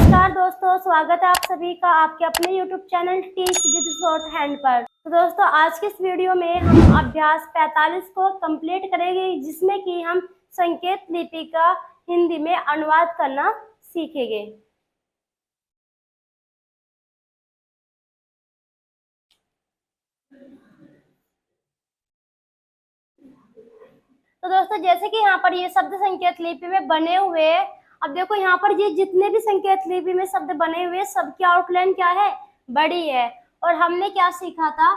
नमस्कार दोस्तों, स्वागत है आप सभी का आपके अपने YouTube channel teach with short hand पर। तो दोस्तों, आज के इस वीडियो में हम अभ्यास 45 को कंप्लीट करेंगे, जिसमें कि हम संकेत लिपि का हिंदी में अनुवाद करना सीखेंगे। तो दोस्तों, जैसे कि यहाँ पर ये शब्द संकेत लिपि में बने हुए हैं। अब देखो, यहाँ पर ये जितने भी संकेत लिपि में शब्द बने हुए हैं, सबकी आउटलाइन क्या है? बड़ी है। और हमने क्या सीखा था?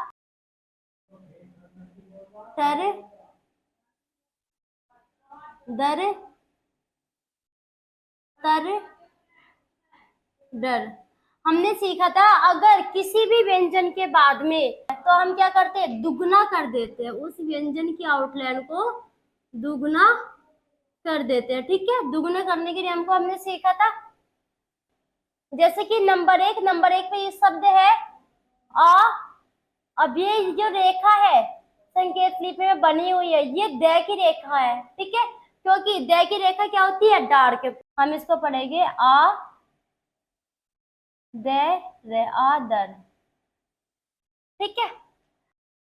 तर, दर, तर, डर। हमने सीखा था अगर किसी भी व्यंजन के बाद में तो हम क्या करते हैं? दुगना कर देते हैं, उस व्यंजन की आउटलाइन को दुगना कर देते हैं। ठीक है, दुगना करने के नियम को हमने सीखा था। जैसे कि नंबर एक पे ये शब्द है आ। अब ये जो रेखा है संकेत लिपि में बनी हुई है, ये द की रेखा है। ठीक है, क्योंकि द की रेखा क्या होती है? डार्क। हम इसको पढ़ेंगे आ दे रे आ दर। ठीक है,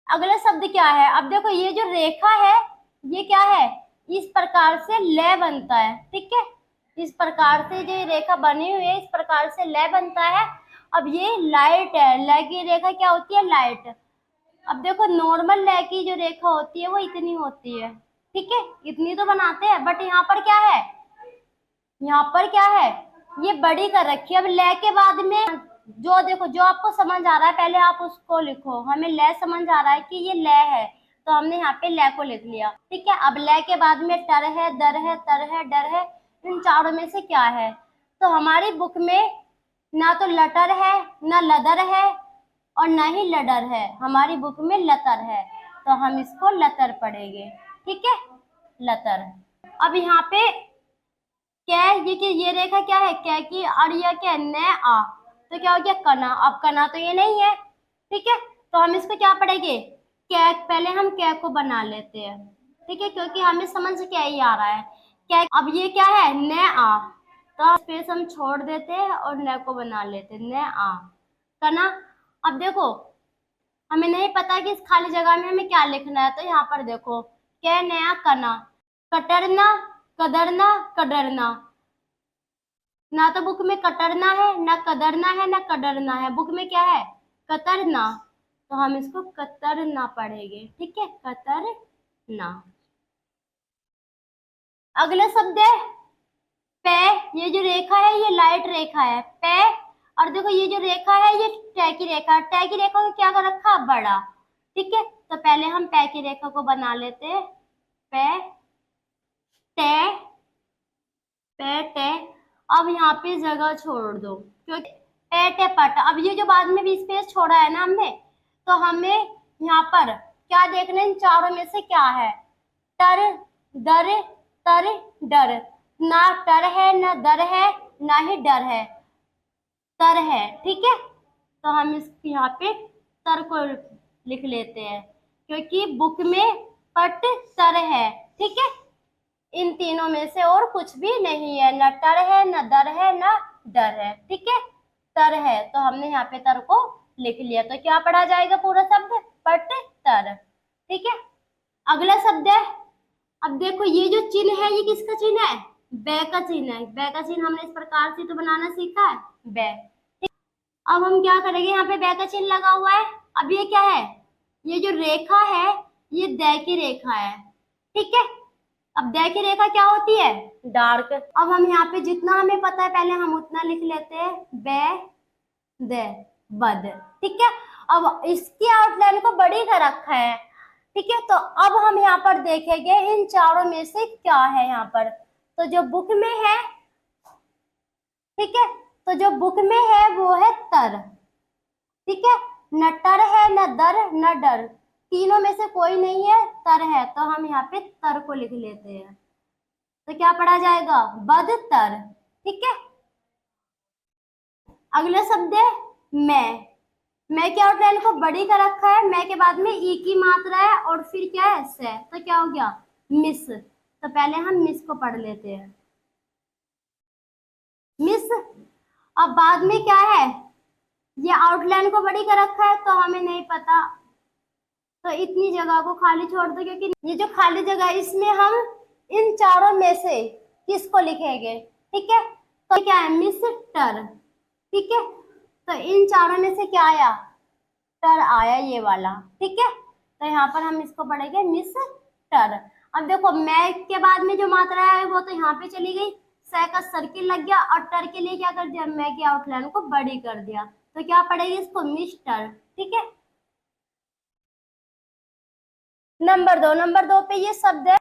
अगला शब्द क्या है? अब देखो, ये जो रेखा है ये क्या है? इस प्रकार से ले बनता है। ठीक है, इस प्रकार से जो रेखा बनी हुई है, इस प्रकार से ले बनता है। अब ये लाइट है, ले की रेखा क्या होती है? लाइट। अब देखो, नॉर्मल ले की जो रेखा होती है वो इतनी होती है। ठीक है, इतनी तो बनाते हैं, बट यहाँ पर क्या है? यहाँ पर क्या है? ये बड़ी कर रखी है। अब ले के बाद में जो देखो, जो आपको समझ आ रहा है पहले आप उसको लिखो। हमें ले समझ आ रहा है कि ये ले है, तो हमने यहाँ पे ले को लिख लिया। ठीक है, अब ले के बाद में टर है, दर है, तर है, डर है। इन चारों में से क्या है? तो हमारी बुक में ना तो लटर है, ना लदर है, और ना ही लडर है। हमारी बुक में लतर है, तो हम इसको लतर पढ़ेंगे। ठीक है, लतर। अब यहाँ पे क्या ये रेखा क्या है? क्या की, और ये क्या? न आ। तो क्या हो गया? कना। अब कना तो ये नहीं है। ठीक है, तो हम इसको क्या पढ़ेंगे? क्या। पहले हम क्या को बना लेते हैं। ठीक है, क्योंकि हमें समझ क्या ही आ रहा है क्या। अब ये क्या है? न आ। तो स्पेस हम छोड़ देते हैं और न को बना लेते हैं, न आ कना। अब देखो, हमें नहीं पता कि इस खाली जगह में हमें क्या लिखना है, तो यहाँ पर देखो, क्या नया कना, कटरना, कदरना, कडरना। ना तो बुक में कतरना है, ना कदरना है, ना कडरना है। बुक में क्या है? कतरना। तो हम इसको कतरना पढ़ेंगे। ठीक है, कतरना। अगला शब्द है पे। ये जो रेखा है ये लाइट रेखा है, पे। और देखो, ये जो रेखा है ये टे की रेखा है। टे की रेखा को क्या कर रखा? बड़ा। ठीक है, तो पहले हम पे की रेखा को बना लेते हैं। पे, टे, पे, टे। अब यहाँ पे जगह छोड़ दो, क्योंकि पे, टे, पट। अब ये जो बाद में भी स्पेस छोड़ा है ना हमने, तो हमें यहाँ पर क्या देखना है? इन चारों में से क्या है? टर, दर, तर, डर। ना टर है, ना दर है, ना ही डर है, तर है। ठीक है, तो हम इस यहाँ पे तर को लिख लेते हैं, क्योंकि बुक में पट तर है। ठीक है, इन तीनों में से और कुछ भी नहीं है, न टर है, न दर है, न डर है। ठीक है, तर है, तो हमने यहाँ पे तर को लिख लिया। तो क्या पढ़ा जाएगा? पूरा शब्द पट तर। ठीक है, अगला शब्द है। अब देखो, ये जो चिन्ह है ये किसका चिन्ह है? बै का चिन्ह है। बै का चिन्ह हमने इस प्रकार से तो बनाना सीखा है, बै। अब हम क्या करेंगे? यहाँ पे बै का चिन्ह लगा हुआ है। अब ये क्या है? ये जो रेखा है ये दै की रेखा है। ठीक है, अब दै की रेखा क्या होती है? डार्क। अब हम यहाँ पे जितना हमें पता है पहले हम उतना लिख लेते हैं, बे, दे, बद। ठीक है, अब इसकी आउटलाइन को बड़ी कर रखा है। ठीक है, तो अब हम यहाँ पर देखेंगे इन चारों में से क्या है यहाँ पर। तो जो बुक में है, ठीक है, तो जो बुक में है वो है तर। ठीक है, न टर है, न दर, न डर। तीनों में से कोई नहीं है, तर है, तो हम यहाँ पे तर को लिख लेते हैं। तो क्या पढ़ा जाएगा? बदतर। ठीक है, अगला शब्द है मैं। मैं की आउटलाइन को बड़ी कर रखा है। मैं के बाद में ई की मात्रा है और फिर क्या है? से। तो क्या हो गया? मिस। तो पहले हम मिस को पढ़ लेते हैं, मिस। अब बाद में क्या है, ये आउटलाइन को बड़ी कर रखा है तो हमें नहीं पता, तो इतनी जगह को खाली छोड़ दो, क्योंकि ये जो खाली जगह है इसमें हम इन चारों में से किसको लिखेंगे। ठीक है, तो क्या है, मिस्टर। ठीक है, तो इन चारों में से क्या आया, टर आया, ये वाला। ठीक है, तो यहाँ पर हम इसको पढ़ेंगे मिस्टर। अब देखो मैं के बाद में जो मात्रा है वो तो यहाँ पे चली गई, से का सर्किल लग गया, और टर के लिए क्या कर दिया, मैं की आउटलाइन को बड़ी कर दिया, तो क्या पढ़ेगी इसको, मिस्टर। ठीक है, नंबर दो पे ये शब्द है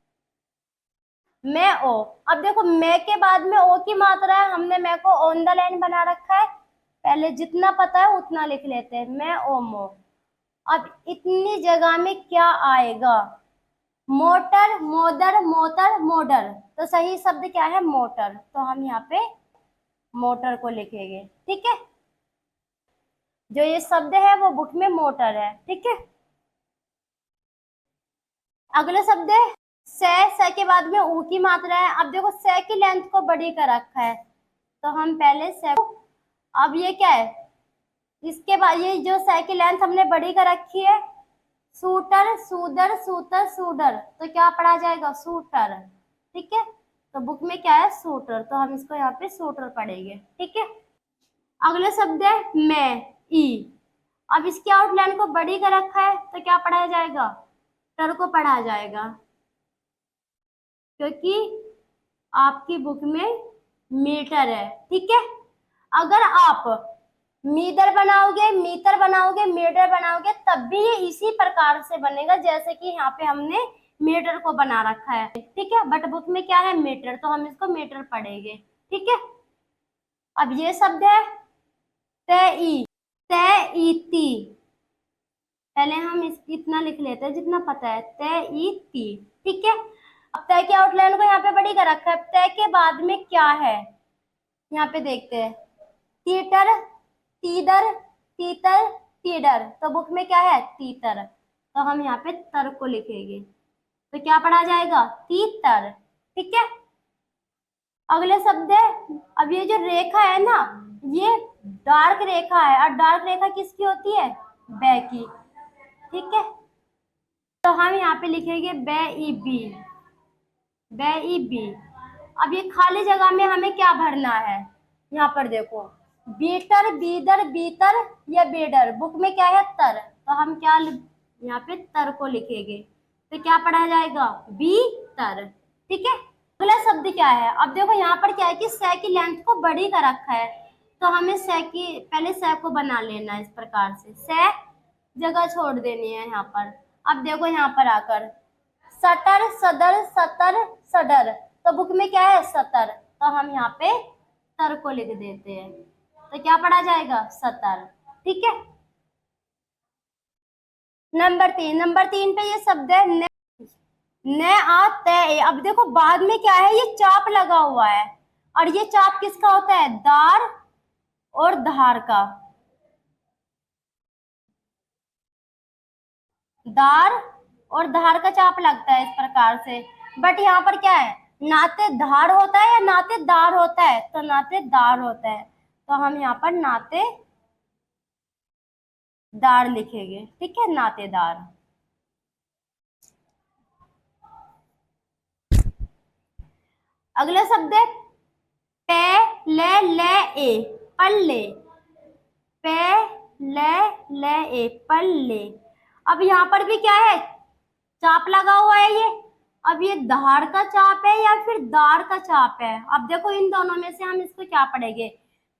मैं ओ। अब देखो मैं के बाद में ओ की मात्रा है, हमने मैं को ऑन द लाइन बना रखा है, पहले जितना पता है उतना लिख लेते हैं, मैं ओ मो। अब इतनी जगह में क्या आएगा, मोटर, मोदर, मोतर, मोडर, तो सही शब्द क्या है, मोटर, तो हम यहाँ पे मोटर को लिखेंगे। ठीक है, जो ये शब्द है वो बुक में मोटर है। ठीक है, अगला शब्द है से के बाद में ऊ की मात्रा है। अब देखो से की लेंथ को बड़ी कर रखा है, तो हम पहले से, अब ये क्या है, इसके बाद ये जो से की लेंथ हमने बड़ी कर रखी है, सूटर, सूदर, सूतर, सूडर, तो क्या पढ़ा जाएगा, सूटर। ठीक है, तो बुक में क्या है, सूटर, तो हम इसको यहाँ पे सूटर पढ़ेंगे। ठीक है, अगला शब्द है मैं, ई। अब इसकी आउटलाइन को बड़ी कर रखा है तो क्या पढ़ाया जाएगा, टर को पढ़ा जाएगा, क्योंकि आपकी बुक में मीटर है। ठीक है, अगर आप मीटर बनाओगे, मीटर बनाओगे, तब भी ये इसी प्रकार से बनेगा जैसे कि यहाँ पे हमने मीटर को बना रखा है। ठीक है, बट बुक में क्या है, मीटर, तो हम इसको मीटर पढ़ेंगे। ठीक है, अब ये शब्द है तई, तईती, पहले हम इस इतना लिख लेते हैं जितना पता है, तईती। ठीक है, अब तय की आउटलाइन को यहाँ पे बड़ी कर रखा है, तय के बाद में क्या है, यहाँ पे देखते हैं, तीटर, तीदर, तीतर, तीडर, तो बुक में क्या है, तीतर, तो हम यहाँ पे तर को लिखेंगे, तो क्या पढ़ा जाएगा, तीतर। ठीक है, अगले शब्द है, अब ये जो रेखा है ना, ये डार्क रेखा है, और डार्क रेखा किसकी होती है, बै की। ठीक है, तो हम यहाँ पे लिखेंगे बे ई बी, बे ई बी। अब ये खाली जगह में हमें क्या भरना है, यहाँ पर देखो, बीटर, बीदर, बीतर या बेडर, बुक में क्या है, तर, तो हम क्या यहाँ पे तर को लिखेंगे, तो क्या पढ़ा जाएगा, बी तर। ठीक है, अगला शब्द क्या है, अब देखो यहाँ पर क्या है कि से की लेंथ को बड़ी कर रखा है, तो हमें से की पहले से को बना लेना है, इस प्रकार से जगह छोड़ देनी है यहाँ पर। अब देखो यहाँ पर आकर, सटर, सदर, सतर, सडर, तो बुक में क्या है, सतर, तो हम यहाँ पे तर को लिख देते हैं, तो क्या पढ़ा जाएगा, सतर। ठीक है, नंबर तीन पे ये शब्द है न आ तय। अब देखो बाद में क्या है, ये चाप लगा हुआ है, और ये चाप किसका होता है, दार और धार का, दार और धार का चाप लगता है इस प्रकार से। बट यहाँ पर क्या है, नाते धार होता है या नाते दार होता है, तो नाते दार होता है, तो हम यहाँ पर नाते दार लिखेंगे। ठीक है, नातेदार। अगला शब्द है पे ले ले ए, पल्ले, पे ले ले ए, पल्ले। अब यहाँ पर भी क्या है, चाप लगा हुआ है ये, अब ये धार का चाप है या फिर दार का चाप है, अब देखो इन दोनों में से हम इसको क्या पढ़ेंगे,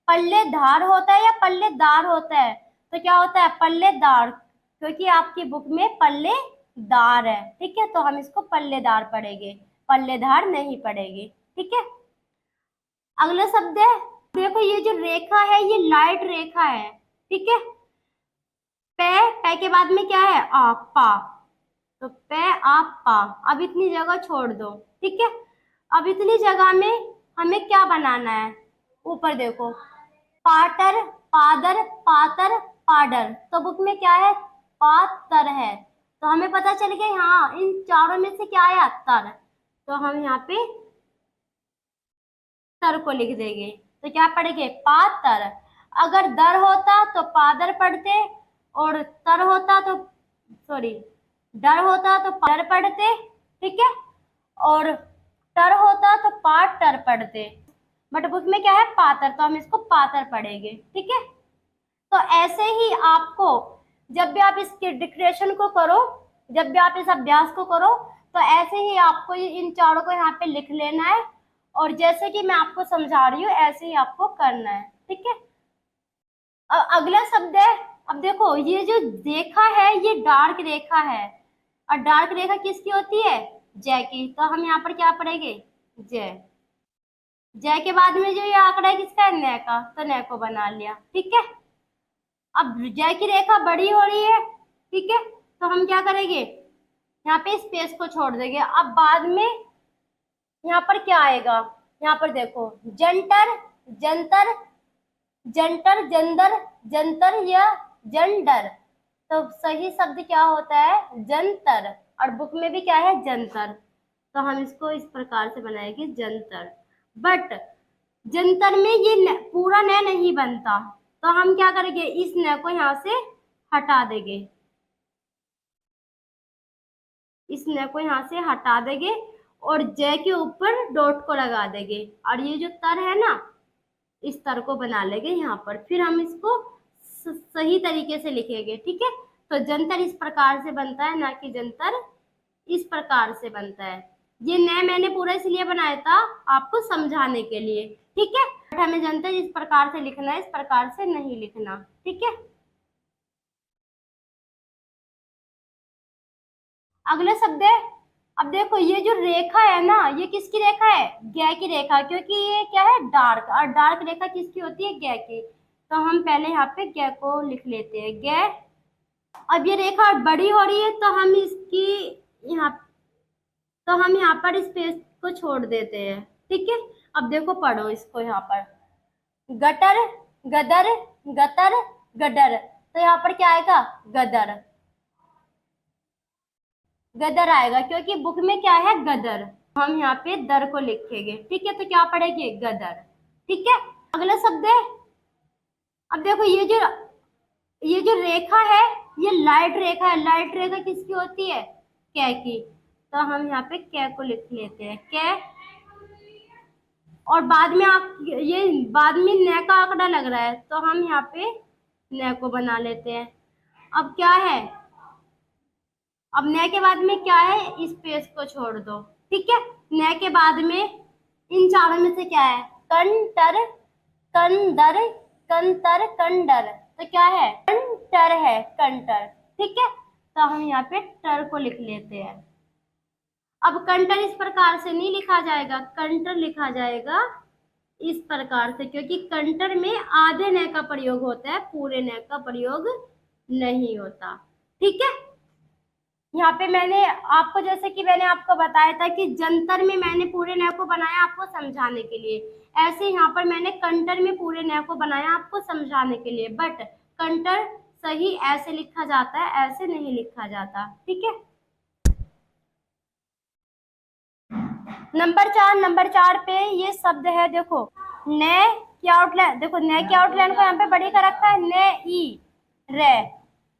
पल्लेदार होता है या पल्लेदार होता है, तो क्या होता है, पल्लेदार, क्योंकि आपकी बुक में पल्लेदार है। ठीक है, तो हम इसको पल्लेदार पढ़ेंगे, पल्लेदार नहीं पढ़ेंगे। ठीक है, अगला शब्द है, देखो ये जो रेखा है ये लाइट रेखा है। ठीक है, पे के बाद में क्या है, आ, पा, तो पे आ पा। अब इतनी जगह छोड़ दो। ठीक है, अब इतनी जगह में हमें क्या बनाना है, ऊपर देखो, पाटर, पादर, पातर, पाडर, तो बुक में क्या है, पातर है, तो हमें पता चल गया हाँ इन चारों में से क्या आया, तर, तो हम यहाँ पे तर को लिख देंगे। तो क्या पढ़ेंगे, पातर। अगर दर होता तो पादर पढ़ते, और तर होता तो, सॉरी, डर होता तो पादर पढ़ते, ठीक है, और टर होता तो पाटर पढ़ते, बट बुक में क्या है, पातर, तो हम इसको पातर पढ़ेंगे, ठीक है। तो ऐसे ही आपको जब भी आप इसके डिक्टेशन को करो, जब भी आप इस अभ्यास को करो, तो ऐसे ही आपको इन चारों को यहाँ पे लिख लेना है, और जैसे कि मैं आपको समझा रही हूँ ऐसे ही आपको करना है, ठीक है। अगला शब्द है, अब देखो ये जो रेखा है ये डार्क रेखा है, और डार्क रेखा किसकी होती है, जय की, तो हम यहाँ पर क्या पढ़ेंगे, जय। जय के बाद में जो ये आंकड़ा है किसका है, नय का, तो नय को बना लिया, ठीक है। अब जय की रेखा बड़ी हो रही है, ठीक है, तो हम क्या करेंगे, यहाँ पे स्पेस को छोड़ देंगे। अब बाद में यहाँ पर क्या आएगा, यहाँ पर देखो, जंटर, जंतर, जंटर, जंदर, जंतर या जंडर, तो सही शब्द क्या होता है, जंतर, और बुक में भी क्या है, जंतर, तो हम इसको इस प्रकार से बनाएंगे, जंतर। बट जंतर में ये पूरा न नहीं बनता, तो हम क्या करेंगे, इस न को यहाँ से हटा देंगे, इस न को यहाँ से हटा देंगे, और जय के ऊपर डॉट को लगा देंगे, और ये जो तर है ना, इस तर को बना लेंगे यहाँ पर, फिर हम इसको सही तरीके से लिखेंगे, ठीक है। तो जंतर इस प्रकार से बनता है, ना कि जंतर इस प्रकार से बनता है। ये नया मैंने पूरा इसलिए बनाया था आपको समझाने के लिए, ठीक है, बट हमें जंतर इस प्रकार से लिखना है, इस प्रकार से नहीं लिखना, ठीक है। अगला शब्द है, अब देखो ये जो रेखा है ना, ये किसकी रेखा है, गै की रेखा, क्योंकि ये क्या है, डार्क, और डार्क रेखा किसकी होती है, गै की, तो हम पहले यहाँ पे गै को लिख लेते हैं, गै। अब ये रेखा बड़ी हो रही है, तो हम इसकी यहाँ, तो हम यहाँ पर स्पेस को छोड़ देते हैं, ठीक है। अब देखो पढ़ो इसको, यहाँ पर गटर, गदर, गतर, गडर, तो यहाँ पर क्या आएगा, गदर, गदर आएगा, क्योंकि बुक में क्या है, गदर, हम यहाँ पे दर को लिखेंगे, ठीक है, तो क्या पढ़ेंगे, गदर, ठीक है। अगला शब्द है, अब देखो ये जो रेखा है ये लाइट रेखा है, लाइट रेखा किसकी होती है, कै की, तो हम यहाँ पे कै को लिख लेते हैं, कै, और बाद में आप ये बाद में न का आंकड़ा लग रहा है, तो हम यहाँ पे न को बना लेते हैं। अब क्या है, अब न के बाद में क्या है, स्पेस को छोड़ दो, ठीक है। न के बाद में इन चारों में से क्या है, कंटर, कंदर, कंतर, कंडर, तो क्या है, कंटर है, कंटर, ठीक है, तो हम यहाँ पे टर को लिख लेते हैं। अब कंटर इस प्रकार से नहीं लिखा जाएगा, कंटर लिखा जाएगा इस प्रकार से, क्योंकि कंटर में आधे न का प्रयोग होता है, पूरे न का प्रयोग नहीं होता, ठीक है। यहाँ पे मैंने आपको, जैसे कि मैंने आपको बताया था कि जंतर में मैंने पूरे न को बनाया आपको समझाने के लिए, ऐसे यहाँ पर मैंने कंटर में पूरे न को बनाया आपको समझाने के लिए, बट कंटर सही ऐसे लिखा जाता है, ऐसे नहीं लिखा जाता, ठीक है। नंबर 4 पे ये शब्द है, देखो ने की आउटलाइन, देखो ने की आउटलाइन को यहाँ पे बड़ी कर रखा है, ने ई रे,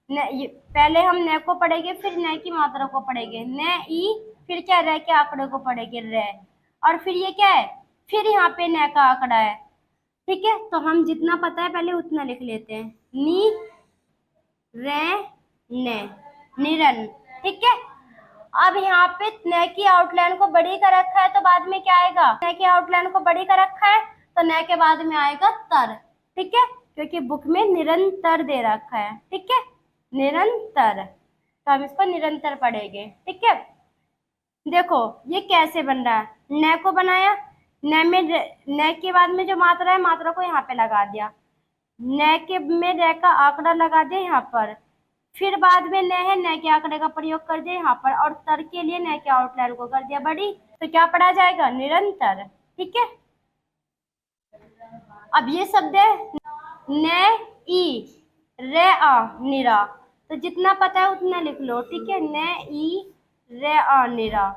पहले हम ने को पढ़ेंगे, फिर ने की मात्रा को पढ़ेंगे, ने ई, फिर क्या, रे के आंकड़े को पढ़ेंगे, रे, और फिर ये क्या है, फिर यहाँ पे ने का आंकड़ा है, ठीक है। तो हम जितना पता है पहले उतना लिख लेते हैं, नी रे ने, निरन, ठीक है। अब यहाँ पे न की आउटलाइन को बड़ी कर रखा है, तो बाद में क्या आएगा, न की आउटलाइन को बड़ी कर रखा है, तो न के बाद में आएगा तर, ठीक है, क्योंकि बुक में निरंतर दे रखा है, ठीक है, निरंतर, तो हम इसको निरंतर पढ़ेंगे, ठीक है। देखो ये कैसे बन रहा है, न को बनाया, न में न के बाद में जो मात्रा है, मात्रा को यहाँ पे लगा दिया, न के में र का आंकड़ा लगा दिया यहाँ पर, फिर बाद में न है, न के आंकड़े का प्रयोग कर दिया यहाँ पर, और तर के लिए न के आउटलाइन को कर दिया बड़ी, तो क्या पढ़ा जाएगा, निरंतर, ठीक है। अब ये शब्द है न ई रे आ, निरा, तो जितना पता है उतना लिख लो, ठीक है, न ई रे आ, निरा।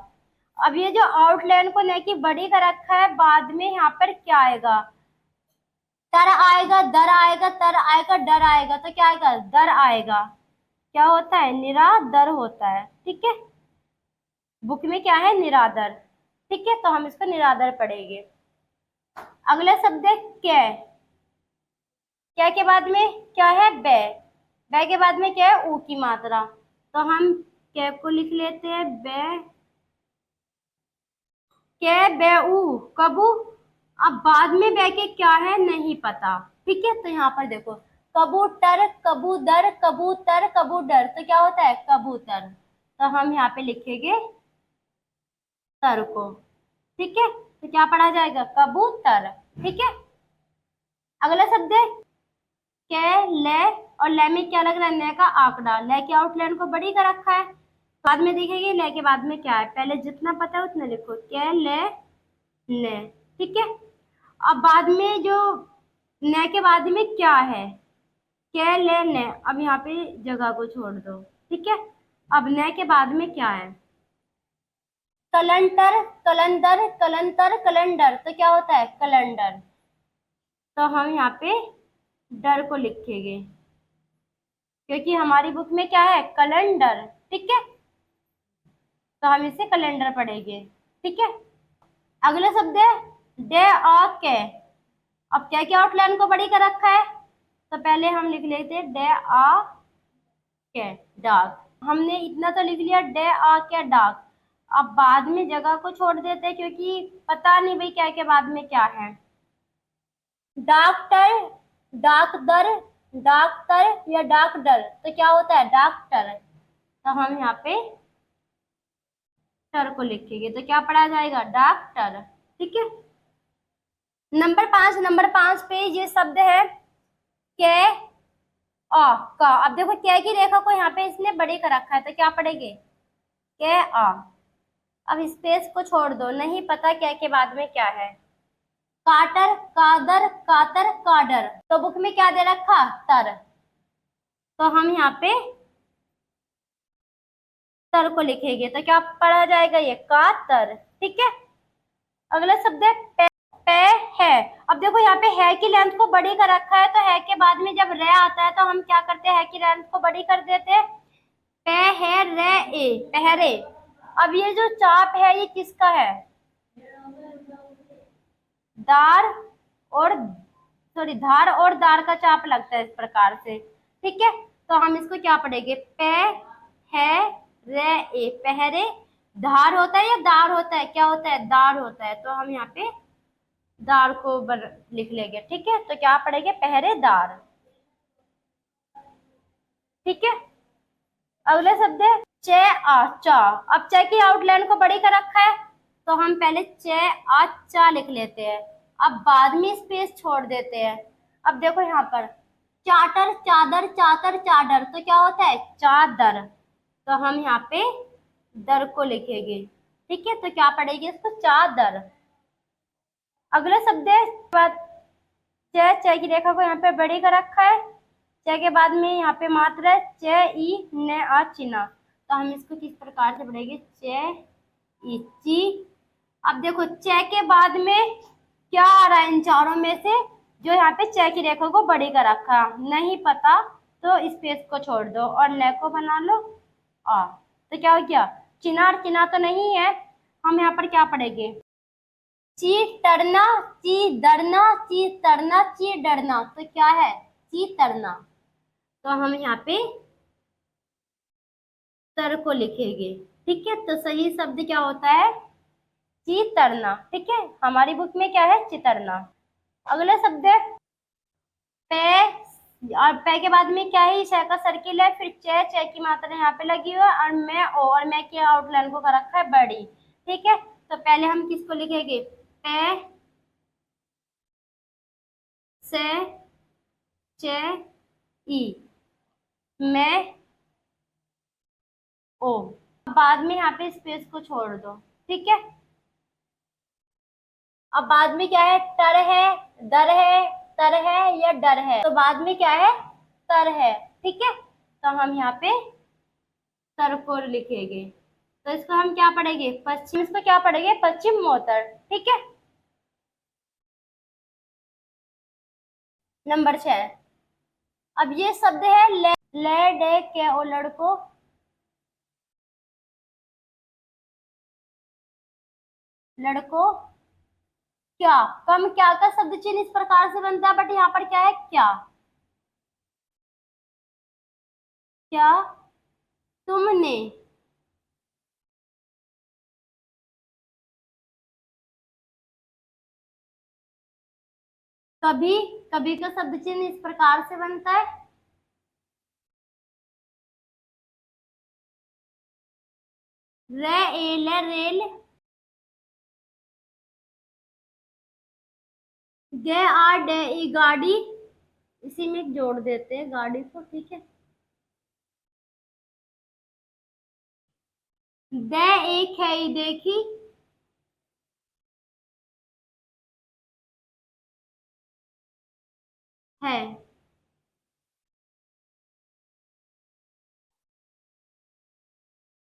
अब ये जो आउटलाइन को न की बड़ी कर रखा है, बाद में यहाँ पर क्या आएगा, तर आएगा, दर आएगा, तर आएगा, डर आएगा, तो क्या आएगा, दर आएगा। क्या होता है, निरादर होता है। ठीक है, बुक में क्या है, निरादर। ठीक है, तो हम इसको निरादर पढ़ेंगे। अगला शब्द है कै। कै के बाद में क्या है, बै। बै के बाद में क्या है, ऊ की मात्रा। तो हम कै को लिख लेते हैं, बै, कै, बै, ऊ, कबू। अब बाद में बै के क्या है, नहीं पता। ठीक है, तो यहाँ पर देखो, कबूतर, कबूतर, कबूतर, कबूतर, तो क्या होता है, कबूतर। तो हम यहाँ पे लिखेंगे तर को। ठीक है, तो क्या पढ़ा जाएगा, कबूतर। ठीक है, अगला शब्द है कै, ले। और ले में क्या लग रहा है, न का आंकड़ा। ले के आउटलाइन को बड़ी कर रखा है, बाद में देखेंगे ले के बाद में क्या है। पहले जितना पता है उतना लिखो, कै, ले, ने। ठीक है, अब बाद में जो न के बाद में क्या है, कै, ले, ने। अब यहाँ पे जगह को छोड़ दो। ठीक है, अब न के बाद में क्या है, कलंटर, कलंदर, कलंतर, कलंडर, तो क्या होता है, कलंडर। तो हम यहाँ पे डर को लिखेंगे, क्योंकि हमारी बुक में क्या है, कैलेंडर। ठीक है, तो हम इसे कैलेंडर पढ़ेंगे। ठीक है, अगला शब्द है डे, आ, के। अब क्या क्या आउटलाइन को बड़ी कर रखा है, तो पहले हम लिख लेते हैं डे, आ, के, डाक। हमने इतना तो लिख लिया, डे, आ, के, डाक। अब बाद में जगह को छोड़ देते हैं, क्योंकि पता नहीं भाई क्या के बाद में क्या है। डॉक्टर, डाकदर, डॉक्टर या डॉक्टर, तो क्या होता है, डॉक्टर। तो हम यहाँ पे टर को लिखेंगे, तो क्या पढ़ा जाएगा, डॉक्टर। ठीक है, नंबर 5 पे ये शब्द है के, आ, का। अब देखो क्या की रेखा को यहाँ पे इसने बड़े कर रखा है, तो क्या पढ़ेंगे, के, आ। अब स्पेस को छोड़ दो, नहीं पता क्या के बाद में क्या है। काटर, कादर, कातर, काडर, तो बुक में क्या दे रखा, तर। तो हम यहाँ पे तर को लिखेंगे, तो क्या पढ़ा जाएगा, ये कातर। ठीक है, अगला शब्द है पे, पे, है। अब देखो यहाँ पे है की लेंथ को बड़ी कर रखा है, तो है के बाद में जब रे आता है तो हम क्या करते हैं, है की लेंथ को बड़ी कर देते हैं। पे, है, रे, ए, पहरे। अब ये जो चाप है ये किसका है, दार और, सॉरी, धार और दार का चाप लगता है इस प्रकार से। ठीक है, तो हम इसको क्या पढ़ेंगे, पे, है, रे, ए, पहरे। धार होता है या दार होता है, क्या होता है, दार होता है। तो हम यहाँ पे दार को लिख लेंगे। ठीक है, तो क्या पढ़ेंगे, पहरेदार। ठीक है, अगला शब्द है चे, आ, चा। अब चे की आउटलाइन को बड़ी कर रखा है, तो हम पहले चे, आ, चा लिख लेते हैं। अब बाद में स्पेस छोड़ देते हैं। अब देखो यहाँ पर चाटर, चादर, चातर, चादर, तो क्या होता है, चादर। तो हम यहाँ पे दर को लिखेंगे। ठीक है, तो क्या पढ़ेगी इसको, चादर। अगला शब्द है च, च की रेखा को यहाँ पे बड़ी कर रखा है। च के बाद में यहाँ पे मात्रा है च, ई, न, आ, चिन्ह। तो हम इसको किस प्रकार से पढ़ेंगे, च, ई, ची। अब देखो च के बाद में क्या आ रहा है इन चारों में से, जो यहाँ पे च की रेखा को बड़ी कर रखा, नहीं पता तो स्पेस को छोड़ दो और न को बना लो आ। तो क्या हो गया, चिनार। चिना तो नहीं है, हम यहाँ पर क्या पढ़ेंगे, ची टरना, ची डरना, ची तरना, ची डरना, तो क्या है, ची तरना। तो हम यहाँ पे तर को लिखेंगे। ठीक है, तो सही शब्द क्या होता है, चितरना। ठीक है, हमारी बुक में क्या है, चितरना। अगला शब्द है पे। और पे के बाद में क्या है, इस का सर्किल है, फिर चे, चे की मात्रा यहाँ पे लगी हुई है, और मैं ओ, और मैं की आउटलाइन को कर रखा है बड़ी। ठीक है, तो पहले हम किसको लिखेंगे, पे, से, चे, ई, मैं, ओ। बाद में यहाँ पे स्पेस को छोड़ दो। ठीक है, अब बाद में क्या है, टर है, दर है, तर है या डर है, तो बाद में क्या है, तर है। ठीक है, तो हम यहाँ पे तर को लिखेंगे। तो इसको हम क्या पढ़ेंगे, पश्चिम, इसको क्या पढ़ेंगे, पश्चिम मोतर। ठीक है, नंबर 6। अब ये शब्द है ले डे के ओ लड़को, लड़को क्या, कम क्या का शब्द चिन्ह इस प्रकार से बनता है, बट यहाँ पर क्या है, क्या, क्या तुमने, कभी, कभी का शब्द चिन्ह इस प्रकार से बनता है, रे एल रेल, गे आ डे ई गाड़ी, इसी में एक जोड़ देते हैं गाड़ी को, ठीक है। दे एक है ई देखी, है,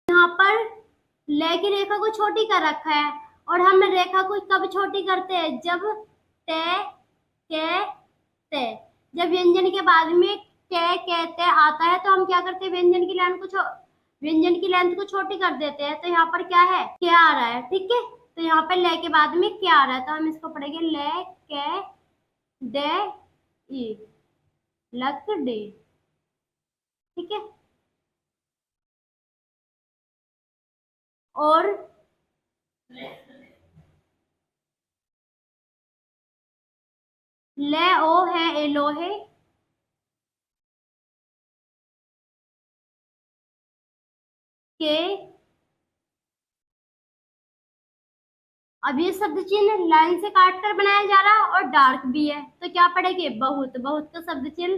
यहाँ पर ले की रेखा को छोटी कर रखा है, और हम रेखा को कब छोटी करते हैं, जब ते के ते, जब व्यंजन के बाद में के कहते आता है, तो हम क्या करते हैं, व्यंजन की लेंथ को छोटी कर देते हैं। तो यहाँ पर क्या है, क्या आ रहा है, ठीक है। तो यहाँ पर ले के बाद में क्या आ रहा है, तो हम इसको पढ़ेंगे ले के दे ई, लकड़ी, ठीक है। और ले ओ है ए लोहे, के, अब ये शब्द चिन्ह लाइन से काट कर बनाया जा रहा है और डार्क भी है, तो क्या पढ़ेंगे, बहुत, बहुत का शब्द चिन्ह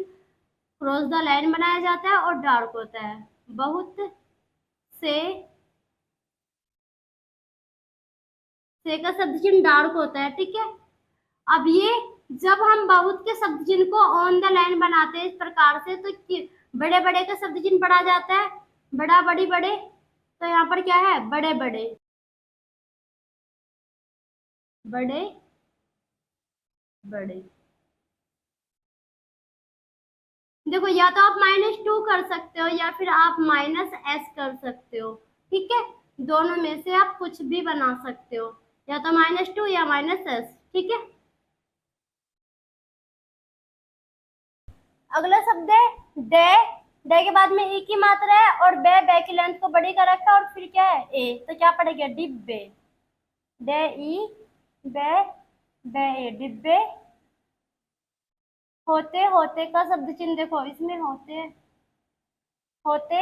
क्रॉस द लाइन बनाया जाता है और डार्क होता है, बहुत से, से का शब्द चिन्ह डार्क होता है, ठीक है। अब ये जब हम बहुत के शब्द चिन्ह को ऑन द लाइन बनाते हैं इस प्रकार से, तो बड़े बड़े का शब्द चिन्ह पढ़ा जाता है, बड़ा बड़ी बड़े, तो यहाँ पर क्या है, बड़े बड़े, बड़े बड़े, देखो या तो आप -2 कर सकते हो या फिर आप -s कर सकते हो, ठीक है। दोनों में से आप कुछ भी बना सकते हो, या तो -2 या -s, ठीक है। अगला शब्द है डे, डे के बाद में ई की मात्रा है और बे की लेंथ को बड़ी कर रखा है, और फिर क्या है, ए, तो क्या पड़ेगा, डिब्बे, डे ई बे, बे ए, डिब्बे, होते, होते का शब्द चिन्ह देखो इसमें, होते, होते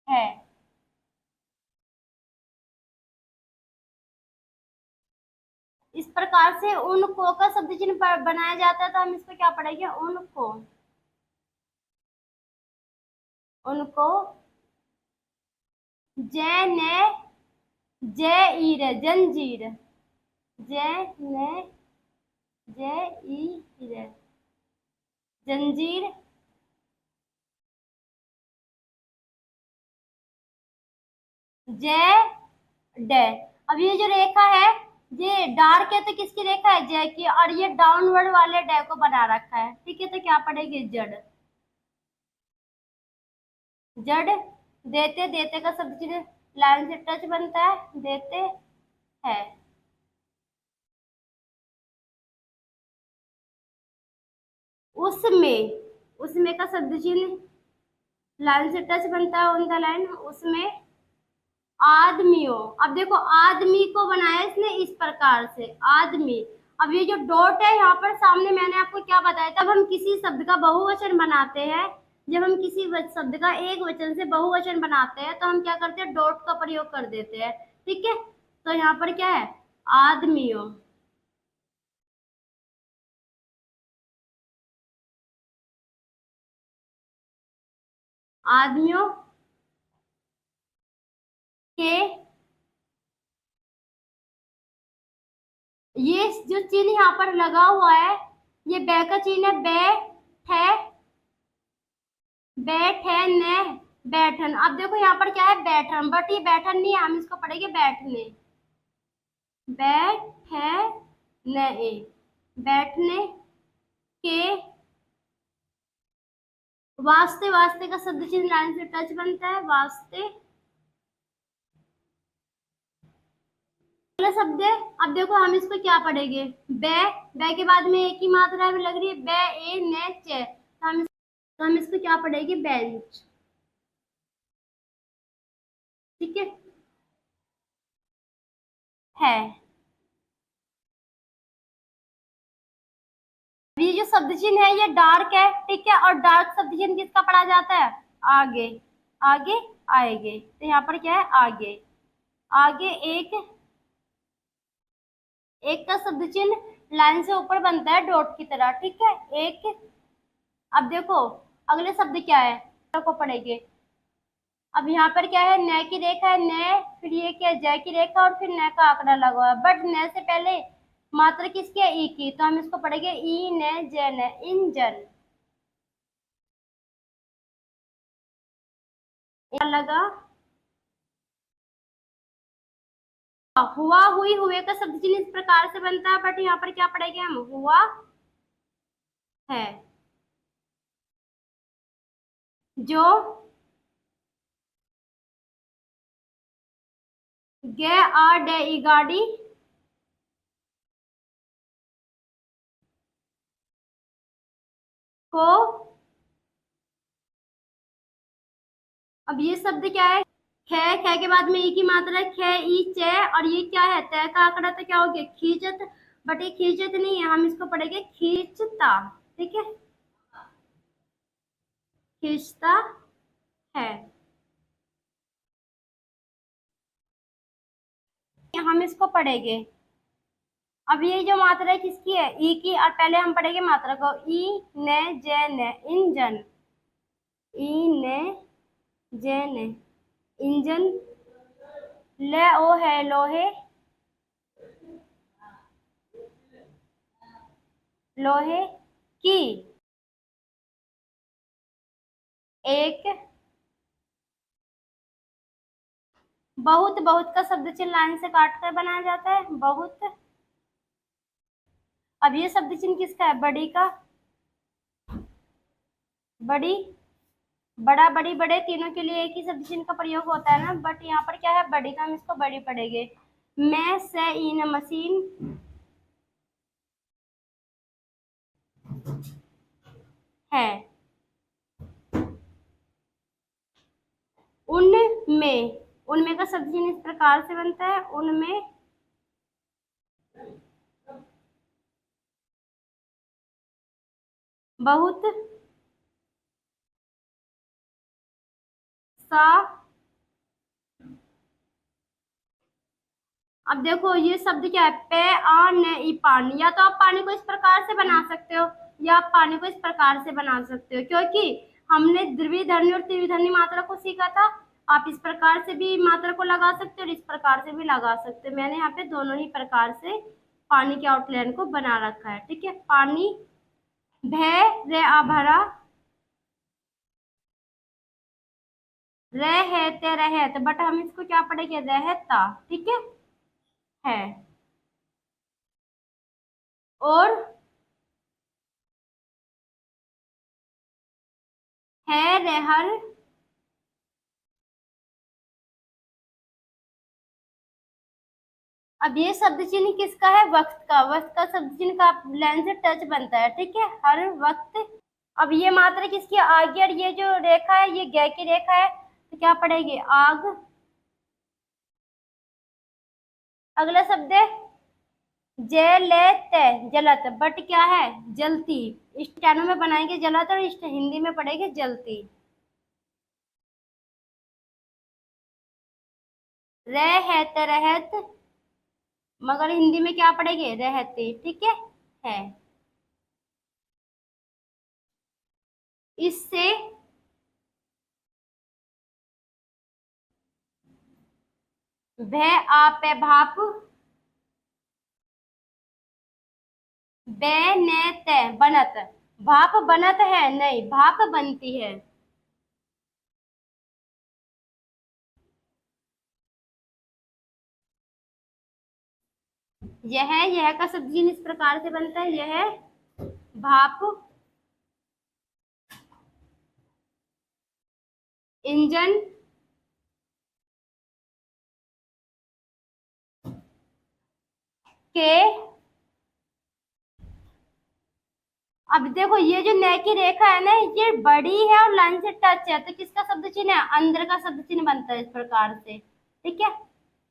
है, इस प्रकार से उनको का शब्द चिन्ह बनाया जाता है, तो हम इसको क्या पढ़ेंगे, उनको, उनको, जे ने, जे ईर, जंजीर, जे ने, जे ईर, जंजीर, जे डे। अब ये जो रेखा है, ये डार्क है, तो किसकी रेखा है, जे की, और ये डाउनवर्ड वाले डे को बना रखा है, ठीक है। तो क्या पड़ेगी, जड़, जड़, देते, देते का शब्द चिन्ह लाइन से टच बनता है, देते है, उसमें, उसमें का शब्द चिन्ह लाइन से टच बनता है, ऑन द लाइन, उसमें, आदमियों, अब देखो आदमी को बनाया इसने इस प्रकार से, आदमी। अब ये जो डॉट है यहाँ पर सामने, मैंने आपको क्या बताया था, जब हम किसी शब्द का बहुवचन बनाते हैं, जब हम किसी शब्द का एक वचन से बहुवचन बनाते हैं, तो हम क्या करते हैं, डॉट का प्रयोग कर देते हैं, ठीक है। तो यहाँ पर क्या है, आदमियों, आदमियों के, ये जो चिन्ह यहाँ पर लगा हुआ है, ये बै का चिन्ह है, है, बैठने, बैठन। अब देखो यहाँ पर क्या है, बैठन, बट ये बैठन नहीं है, हम इसको पढ़ेंगे बैठने, बैठे न ए, बैठने के वास्ते, वास्ते का शब्द चिन्ह लाइन से टच बनता है, वास्ते। अगला शब्द है, अब देखो हम इसको क्या पढ़ेंगे, बे, बे के बाद में एक ही मात्रा भी लग रही है, बे ए ने चे, तो हम इसको क्या पढ़ेंगे, बेंच। ठीक है। ये जो शब्द चिन्ह है ये डार्क है, ठीक है, और डार्क शब्द चिन्ह किसका पढ़ा जाता है, आगे, आगे आएंगे, तो यहाँ पर क्या है, आगे, आगे एक, एक का शब्द चिन्ह लाइन से ऊपर बनता है डॉट की तरह, ठीक है, एक। अब देखो अगले शब्द क्या है, को पढ़ेंगे। अब यहाँ पर क्या है, न की रेखा है, न, फिर ये क्या है, जय की रेखा, और फिर न का आंकड़ा लगा हुआ है, बट न से पहले मात्रा किसकी है, ई की, तो हम इसको पढ़ेंगे ई न जय न, इंजन। क्या लगा, हुआ हुई, हुए का शब्द चिन्ह इस प्रकार से बनता है, बट यहाँ पर क्या पढ़ेंगे हम, हुआ है, जो गे आ डे ई गाड़ी, को, अब ये शब्द क्या है, खे, खे के बाद में ई की मात्रा है, खे ई चे, और ये क्या है, तय का आंकड़ा, तो क्या हो गया, खींचत, बट ये खींचत नहीं है, हम इसको पढ़ेंगे खींचता, ठीक है, खींचता है, हम इसको पढ़ेंगे। अब ये जो मात्रा है किसकी है, ई की, और पहले हम पढ़ेंगे मात्रा को, ई ने जे ने, इंजन, ई ने जे ने, इंजन। ले ओ है लोहे, लोहे की, एक, बहुत, बहुत का शब्द चिन्ह लाइन से काट कर बनाया जाता है, बहुत। अब ये शब्द चिन्ह किसका है, बड़ी का, बड़ी, बड़ा, बड़ी, बड़े, तीनों के लिए एक ही शब्द चिन्ह का प्रयोग होता है ना, बट यहाँ पर क्या है, बड़ी का, हम इसको बड़ी पढ़ेंगे। मैं से इन मशीन है, उनमें, उनमें का शब्द चिन्ह इस प्रकार से बनता है, उनमें बहुत सा, अब देखो ये शब्द क्या है, पे आ न ई, पानी, या तो आप पानी को इस प्रकार से बना सकते हो, या आप पानी को इस प्रकार से बना सकते हो, क्योंकि हमने द्विध्वनि और त्रिध्वनि मात्रा को सीखा था। आप इस प्रकार से भी मात्रा को लगा सकते हो और इस प्रकार से भी लगा सकते हो, मैंने यहाँ पे दोनों ही प्रकार से पानी के आउटलाइन को बना रखा है, ठीक है, पानी, भय रे आ भरा, रहते रहत, बट हम इसको क्या पढ़ेंगे, रहता, ठीक है, और है रहर, अब ये शब्द चिन्ह किसका है, वक्त का, वक्त का शब्द चिन्ह का लाइन से टच बनता है, ठीक है, हर वक्त। अब ये मात्रा किसकी आगे, और ये जो रेखा है ये गे की रेखा है, तो क्या पढ़ेगी, आग। अगला शब्द है जलते, जलत, बट क्या है, जलती, स्टेनो में बनाएंगे जलत, और हिंदी में पढ़ेंगे जलती। रहत, रहत, मगर हिंदी में क्या पढ़ेंगे, रहते, ठीक है। इससे भय आपे भाप, बेनत, बनत, भाप बनत है नहीं, भाप बनती है। यह का शब्द चिन्ह इस प्रकार से बनता है, यह भाप इंजन के। अब देखो ये जो न की रेखा है ना, ये बड़ी है और लाइन से टच है, तो किसका शब्द चिन्ह है? अंदर का शब्द चिन्ह बनता है इस प्रकार से, ठीक है।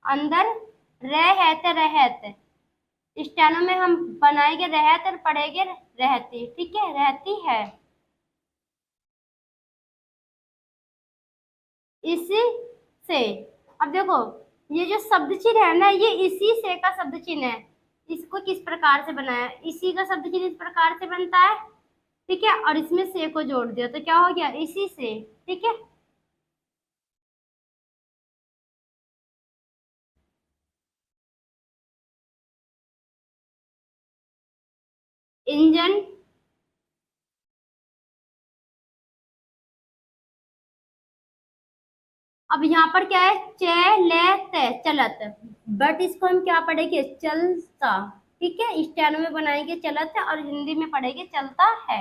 अंदर रहत, स्टेनो में हम बनाएंगे रहत और पढ़ेंगे रहती, ठीक है, रहती है। इसी से, अब देखो ये जो शब्द चिन्ह है ना, ये इसी से का शब्द चिन्ह है। इसको किस प्रकार से बनाया? इसी का शब्द चिन्ह इस प्रकार से बनता है, ठीक है, और इसमें से को जोड़ दिया तो क्या हो गया? इसी से, ठीक है। इंजन अब यहाँ पर क्या है? चलत, चलत, बट इसको हम क्या पढ़ेंगे? चलता, ठीक है। स्टेनो में बनाएंगे चलत है और हिंदी में पढ़ेंगे चलता है।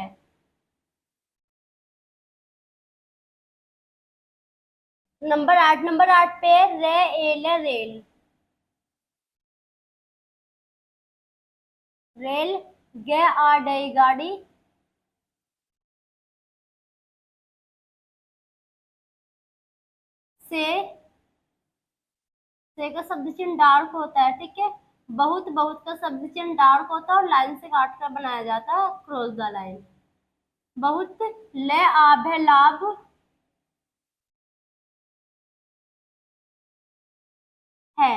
नंबर 8 पे रेल, रेल गे आ गई गाड़ी से का शब्द चिन्ह डार्क होता है, ठीक है। बहुत का शब्द चिन्ह डार्क होता है और लाइन से काट कर बनाया जाता है, क्रॉस द लाइन। बहुत ले आभ है लाभ है,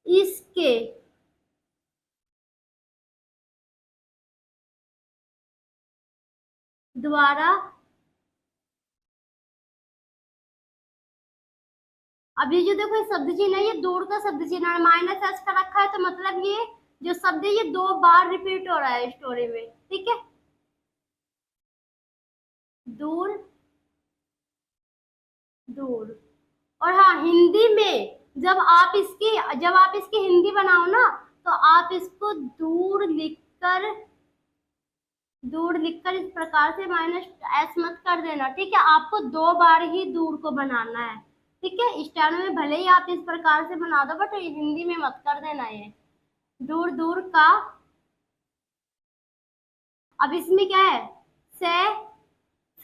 इसके द्वारा। अब ये जो देखो ये शब्द चिन्ह है, ये दूर का शब्द चिन्ह है, माइनस एच का रखा है, तो मतलब ये जो शब्द है ये 2 बार रिपीट हो रहा है स्टोरी में, ठीक है। दूर, दूर। और हाँ, हिंदी में जब आप इसकी हिंदी बनाओ ना, तो आप इसको दूर लिखकर इस प्रकार से माइनस एस मत कर देना, ठीक है। आपको 2 बार ही दूर को बनाना है, ठीक है। स्टेनो में भले ही आप इस प्रकार से बना दो, बट हिंदी में मत कर देना ये दूर दूर का। अब इसमें क्या है? से,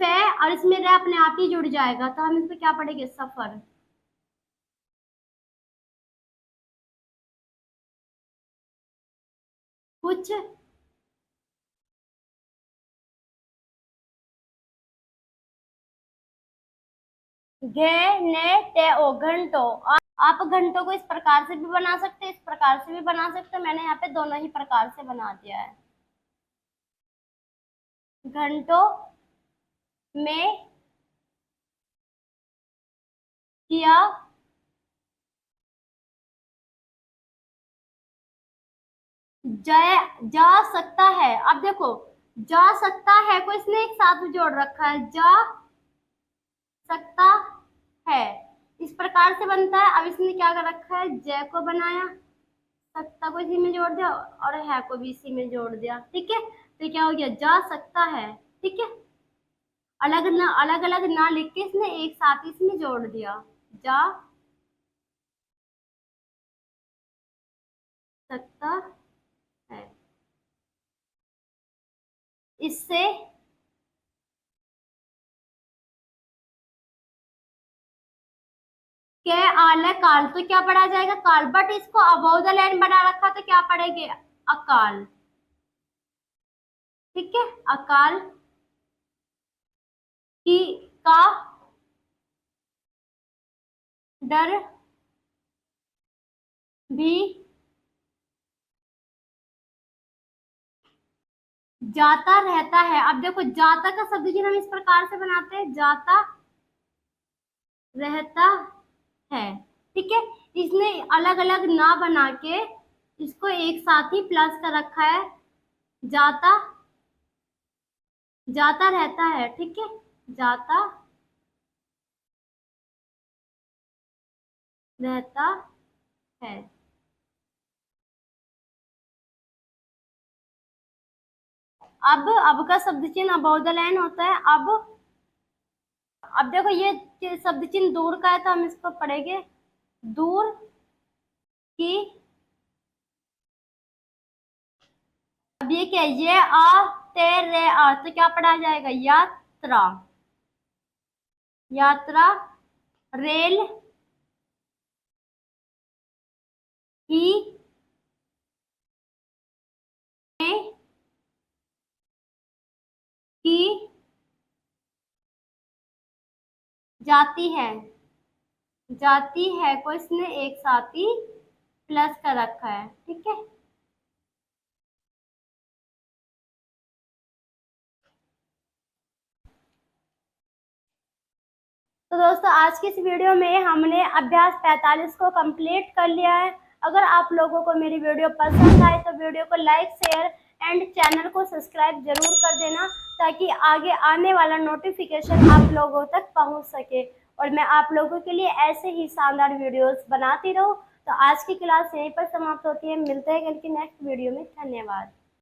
फे, और इसमें रे अपने आप ही जुड़ जाएगा, तो हम इसमें क्या पढ़ेंगे? सफर। कुछ घंटों। आप घंटों को इस प्रकार से भी बना सकते हैं, इस प्रकार से भी बना सकते हैं, मैंने यहाँ पे दोनों ही प्रकार से बना दिया है। घंटों में किया जा सकता है। अब देखो जा सकता है को इसने एक साथ में जोड़ रखा है, जा सकता है इस प्रकार से बनता है। अब इसने क्या कर रखा है? जय को बनाया, सकता को इसी में जोड़ दिया और है को भी इसी में जोड़ दिया, ठीक है। तो क्या हो गया? जा सकता है, ठीक है। अलग अलग ना लिख के इसने एक साथ इसमें जोड़ दिया, जा सकता है। इससे के आल काल, तो क्या पढ़ा जाएगा? काल, बट इसको अबव द लाइन बना रखा तो क्या पढ़ेंगे? अकाल, ठीक है। अकाल की का डर भी जाता रहता है। अब देखो जाता का शब्द जिन्हें हम इस प्रकार से बनाते हैं, जाता रहता है, ठीक है। इसने अलग अलग ना बना के इसको एक साथ ही प्लस कर रखा है, जाता जाता रहता है, ठीक है। जाता रहता है। अब का शब्द चिन्ह अबाउट द लैंड होता है। अब देखो ये शब्द चिन्ह दूर का है तो हम इसको पढ़ेंगे दूर की। अब ये क्या है, ये आ ते रे आ, तो क्या पढ़ा जाएगा, यात्रा। यात्रा रेल की में की जाती है। जाती है को इसने एक साथ ही प्लस कर रखा है, ठीक है। तो दोस्तों आज की इस वीडियो में हमने अभ्यास 45 को कंप्लीट कर लिया है। अगर आप लोगों को मेरी वीडियो पसंद आए तो वीडियो को लाइक शेयर एंड चैनल को सब्सक्राइब जरूर कर देना, ताकि आगे आने वाला नोटिफिकेशन आप लोगों तक पहुंच सके और मैं आप लोगों के लिए ऐसे ही शानदार वीडियोस बनाती रहूं। तो आज की क्लास यहीं पर समाप्त होती है। मिलते हैं कल की नेक्स्ट वीडियो में। धन्यवाद।